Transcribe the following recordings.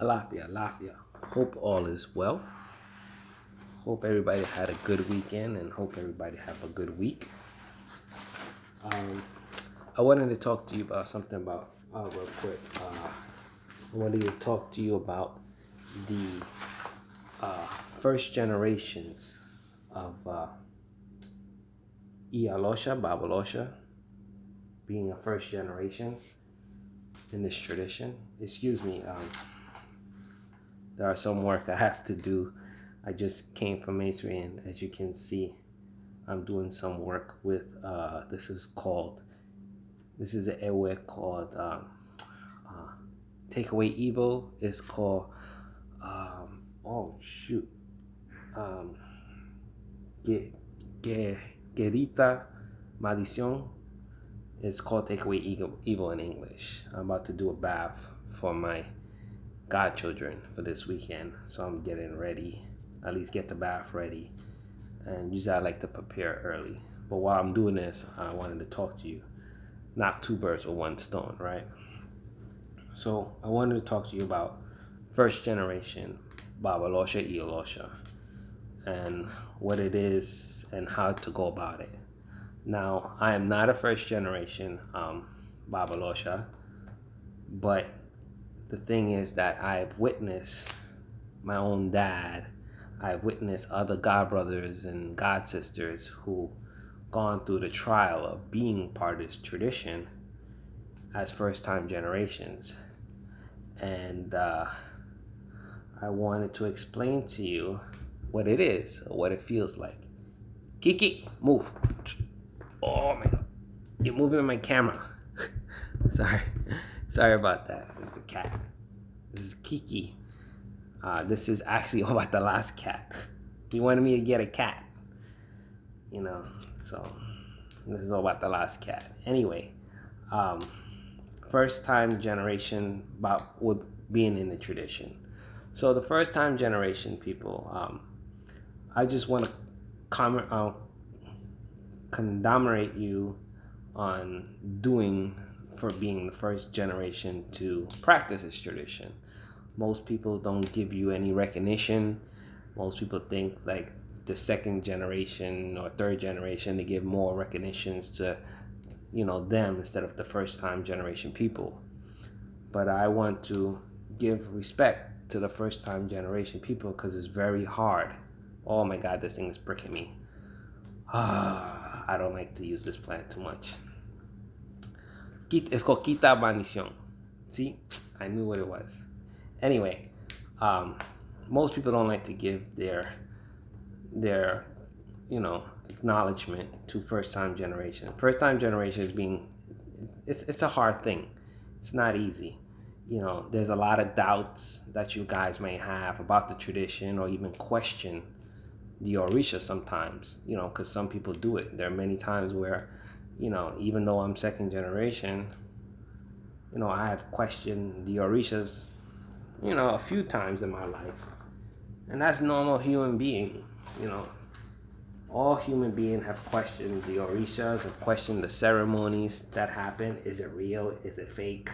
Alafia, Alafia. Hope all is well. Hope everybody had a good weekend and hope everybody have a good week. Um, I wanted to talk to you about something about real quick. I wanted to talk to you about the first generations of Ialosha, Babalosha, being a first generation in this tradition. Excuse me, there are some work I have to do. I just came from Masonry, and as you can see, I'm doing some work with this is an area called Take Away Evil. It's called oh shoot um Ge- Ge- Gerita Maldición. It's called Take Away Evil in English. I'm about to do a bath for my godchildren for this weekend, so I'm getting ready, at least get the bath ready. And usually I like to prepare early, but while I'm doing this, I wanted to talk to you. Knock two birds with one stone, right? So I wanted to talk to you about first generation Babalosha Iolosha and what it is and how to go about it. Now, I am not a first generation Babalosha, but the thing is that I've witnessed my own dad. I've witnessed other god brothers and god sisters who gone through the trial of being part of this tradition as first time generations. And I wanted to explain to you what it is, or what it feels like. Kiki, move. Oh my god. You're moving my camera. Sorry. Sorry about that. It's the cat. This is Kiki. This is actually all about the last cat. He wanted me to get a cat. So this is all about the last cat. Anyway, um, first time generation about with being in the tradition. So the first time generation people, I just want to comment, condemnate you on doing for being the first generation to practice this tradition. Most people don't give you any recognition. Most people think like the second generation or third generation, they give more recognitions to them instead of the first time generation people. But I want to give respect to the first time generation people because it's very hard. Oh my god, this thing is pricking me. I don't like to use this plant too much. Es called Quita Banición. See, I knew what it was. Anyway, most people don't like to give their acknowledgement to first time generation. First time generation is it's a hard thing. It's not easy. There's a lot of doubts that you guys may have about the tradition or even question the Orisha sometimes, because some people do it. There are many times where, even though I'm second generation, I have questioned the Orishas, a few times in my life. And that's normal human being, all human beings have questioned the Orishas, have questioned the ceremonies that happen. Is it real? Is it fake?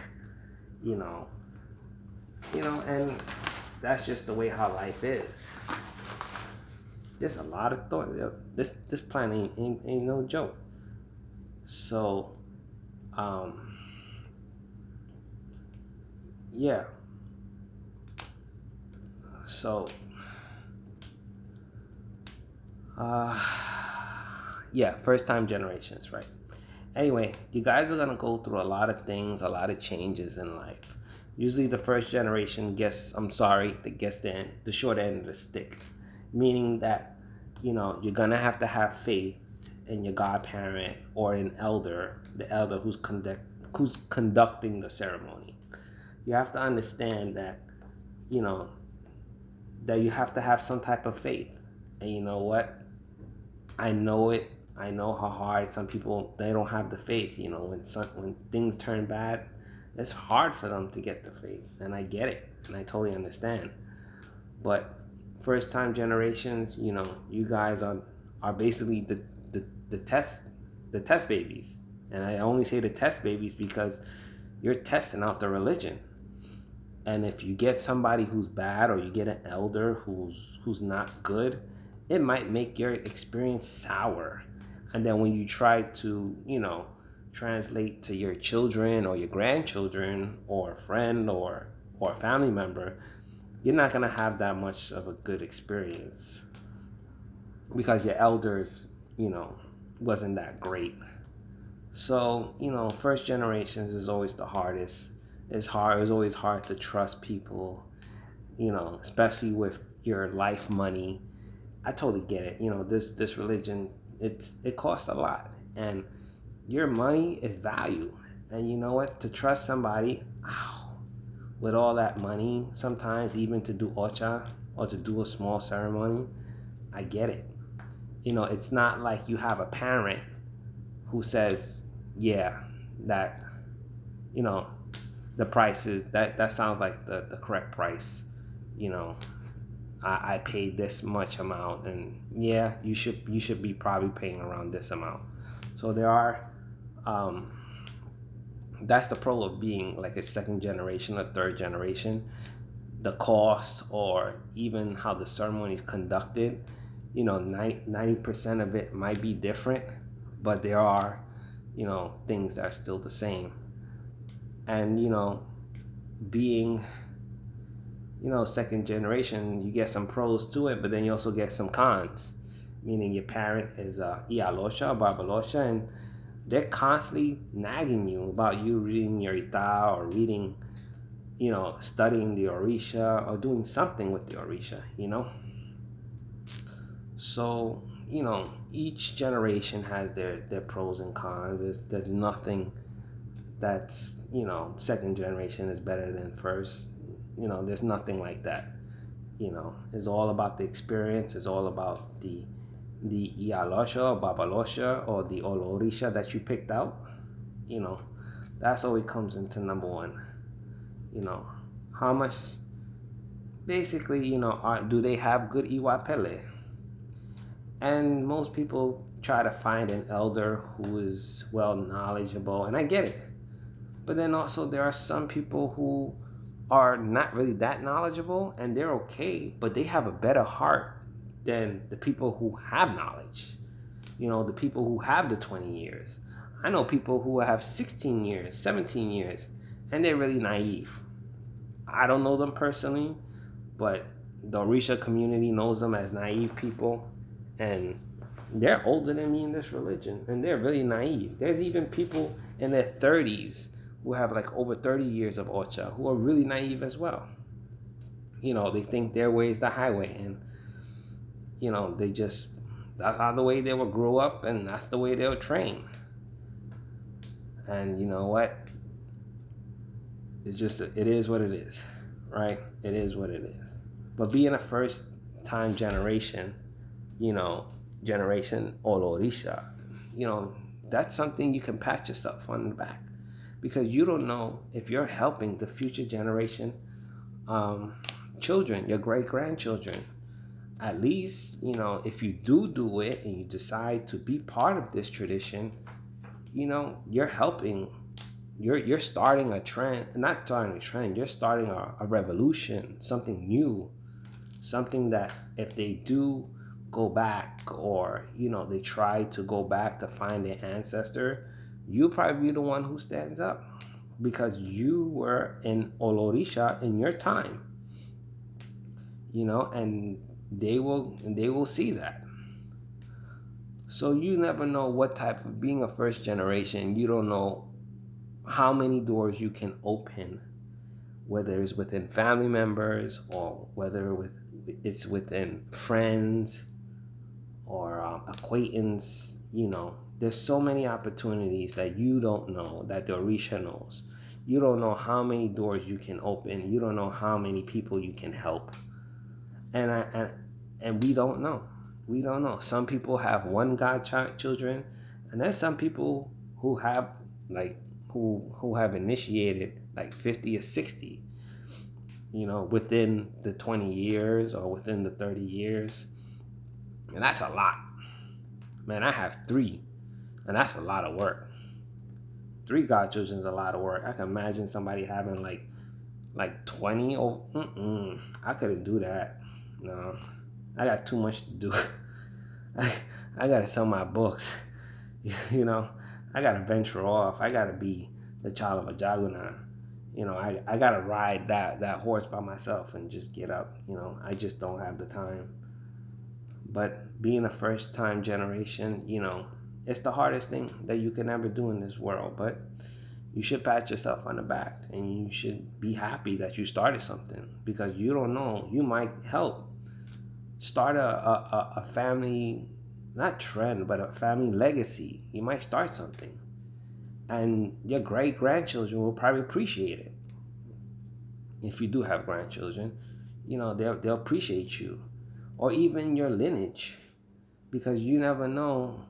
And that's just the way how life is. There's a lot of thought. This planet ain't no joke. So, yeah. So, yeah, first time generations, right? Anyway, you guys are gonna go through a lot of things, a lot of changes in life. Usually, the first generation gets, that gets the short end of the stick, meaning that you're gonna have to have faith in your godparent or an elder, the elder who's conducting the ceremony. You have to understand that you know that you have to have some type of faith. And you know what? I know it. I know how hard some people, they don't have the faith. When things turn bad, it's hard for them to get the faith, and I get it, and I totally understand. But first time generations, you guys are basically the test babies, and I only say the test babies because you're testing out the religion. And if you get somebody who's bad, or you get an elder who's not good, it might make your experience sour. And then when you try to, translate to your children or your grandchildren or a friend or a family member, you're not gonna have that much of a good experience because your elders, wasn't that great. So, first generations is always the hardest. It's hard. It's always hard to trust people, especially with your life money. I totally get it. This religion, it costs a lot, and your money is value. And you know what? To trust somebody, with all that money, sometimes even to do ocha or to do a small ceremony, I get it. It's not like you have a parent who says, yeah, that, you know, the price is that sounds like the correct price. You know, I paid this much amount, and yeah, you should be probably paying around this amount. So there are, um, that's the pro of being like a second generation or third generation. The cost, or even how the ceremony is conducted, 90% of it might be different, but there are, things that are still the same. And, being, second generation, you get some pros to it, but then you also get some cons. Meaning your parent is Ialosha or Babalosha, and they're constantly nagging you about you reading your Ita, or reading, studying the Orisha, or doing something with the Orisha. So, each generation has their pros and cons. There's nothing that's, second generation is better than first. There's nothing like that. It's all about the experience. It's all about the Ialosha or Babalosha or the Olorisha that you picked out. You know, that's always comes into number one. You know, how much basically, do they have good Iwapele? And most people try to find an elder who is well knowledgeable, and I get it. But then also there are some people who are not really that knowledgeable, and they're okay, but they have a better heart than the people who have knowledge. The people who have the 20 years. I know people who have 16 years, 17 years, and they're really naive. I don't know them personally, but the Orisha community knows them as naive people, and they're older than me in this religion, and they're really naive. There's even people in their 30s who have like over 30 years of Ocha who are really naive as well. They think their way is the highway, and they just, that's how the way they will grow up, and that's the way they'll train. And you know what? It's just, it is what it is, right? It is what it is. But being a first time generation, generation Olorisha, that's something you can pat yourself on the back, because you don't know if you're helping the future generation, children, your great grandchildren. At least, if you do it and you decide to be part of this tradition, you're helping. You're starting a trend, not starting a trend. You're starting a revolution, something new, something that if they do go back, or they try to go back to find their ancestor, you probably be the one who stands up, because you were in Olorisha in your time, and they will see that. So you never know what type of, being a first generation, you don't know how many doors you can open, whether it's within family members, or whether it's within friends, or acquaintance. There's so many opportunities that you don't know, that the Orisha knows. You don't know how many doors you can open. You don't know how many people you can help. And we don't know. We don't know. Some people have one children, and there's some people who have like who have initiated like 50 or 60. Within the 20 years or within the 30 years, and that's a lot. Man, I have 3, and that's a lot of work. 3 godchildren is a lot of work. I can imagine somebody having like like 20. Oh, I couldn't do that. No, I got too much to do. I, I gotta sell my books. You know, I gotta venture off. I gotta be the child of a Jaguna. I gotta ride that horse by myself and just get up. I just don't have the time. But being a first time generation, it's the hardest thing that you can ever do in this world. But you should pat yourself on the back and you should be happy that you started something, because you don't know, you might help start a family, not trend, but a family legacy. You might start something and your great grandchildren will probably appreciate it. If you do have grandchildren, they'll appreciate you, or even your lineage, because you never know.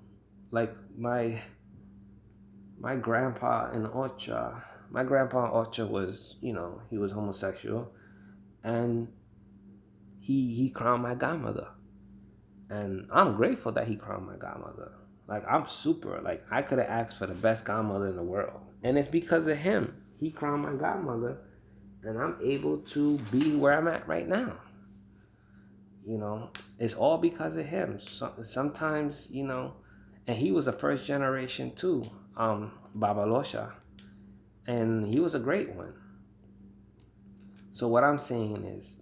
Like my grandpa in Ocha, my grandpa in Ocha was, he was homosexual, and he crowned my godmother, and I'm grateful that he crowned my godmother. Like, I'm super, like, I could have asked for the best godmother in the world, and it's because of him. He crowned my godmother, and I'm able to be where I'm at right now. It's all because of him. Sometimes, and he was a first generation too, Babalosha, and he was a great one. So what I'm saying is,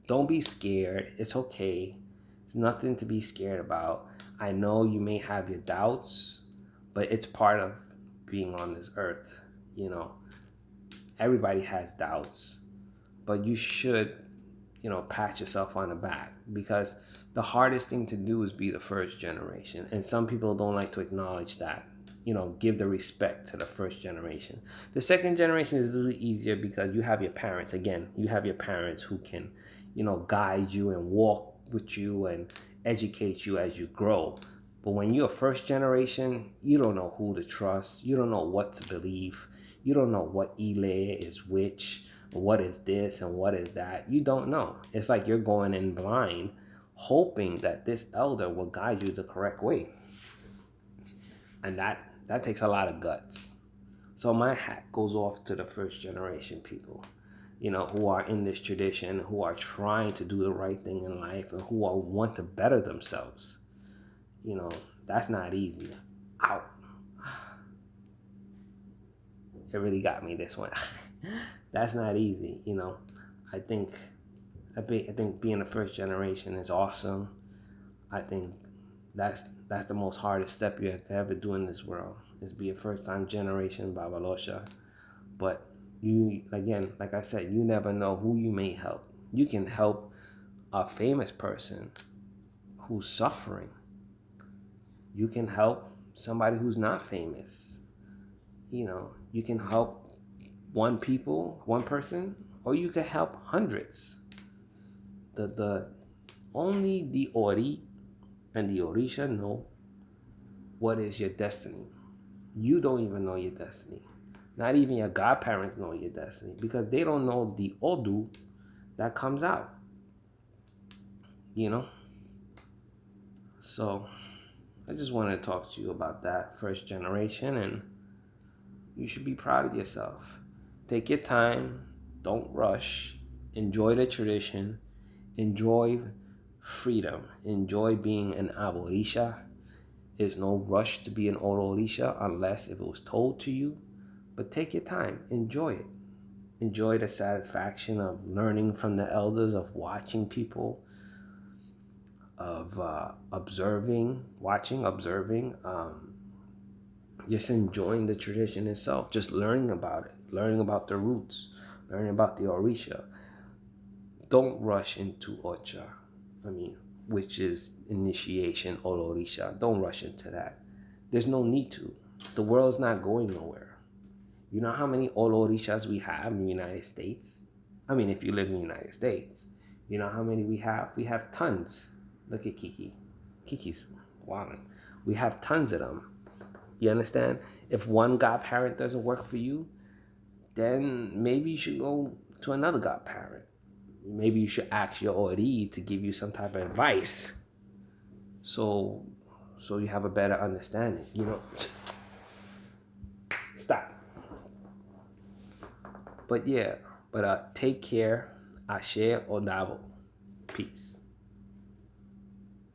don't be scared. It's okay. It's nothing to be scared about. I know you may have your doubts, but it's part of being on this earth. Everybody has doubts, but you should, pat yourself on the back, because the hardest thing to do is be the first generation. And some people don't like to acknowledge that. Give the respect to the first generation. The second generation is a little easier because you have your parents. Again, you have your parents who can, guide you and walk with you and educate you as you grow. But when you're a first generation, you don't know who to trust. You don't know what to believe. You don't know what Ile is which, what is this and what is that. You don't know. It's like you're going in blind, hoping that this elder will guide you the correct way. And that takes a lot of guts. So my hat goes off to the first generation people, who are in this tradition, who are trying to do the right thing in life, and who want to better themselves. That's not easy. Ow. It really got me, this one. That's not easy. I think I think being a first generation is awesome. I think that's the most hardest step you can ever do in this world, is be a first time generation Babalosha. But you, again, like I said, you never know who you may help. You can help a famous person who's suffering. You can help somebody who's not famous. You can help one person, or you can help hundreds. The only the Ori and the Orisha know what is your destiny. You don't even know your destiny. Not even your godparents know your destiny, because they don't know the Odu that comes out. So I just wanted to talk to you about that first generation, and you should be proud of yourself. Take your time. Don't rush. Enjoy the tradition. Enjoy freedom. Enjoy being an Aborisha. There's no rush to be an Olorisa unless if it was told to you. But take your time. Enjoy it. Enjoy the satisfaction of learning from the elders, of watching people, of observing, just enjoying the tradition itself, just learning about it, learning about the roots, learning about the Orisha. Don't rush into Ocha, which is initiation, Olorisha. Don't rush into that. There's no need to. The world's not going nowhere. You know how many Olorishas we have in the United States? If you live in the United States, you know how many we have? We have tons. Look at Kiki. Kiki's wilding. We have tons of them. You understand? If one godparent doesn't work for you, then maybe you should go to another godparent. Maybe you should ask your Ori to give you some type of advice, so you have a better understanding. Stop. But yeah, but take care. Ashe Odavo. Peace.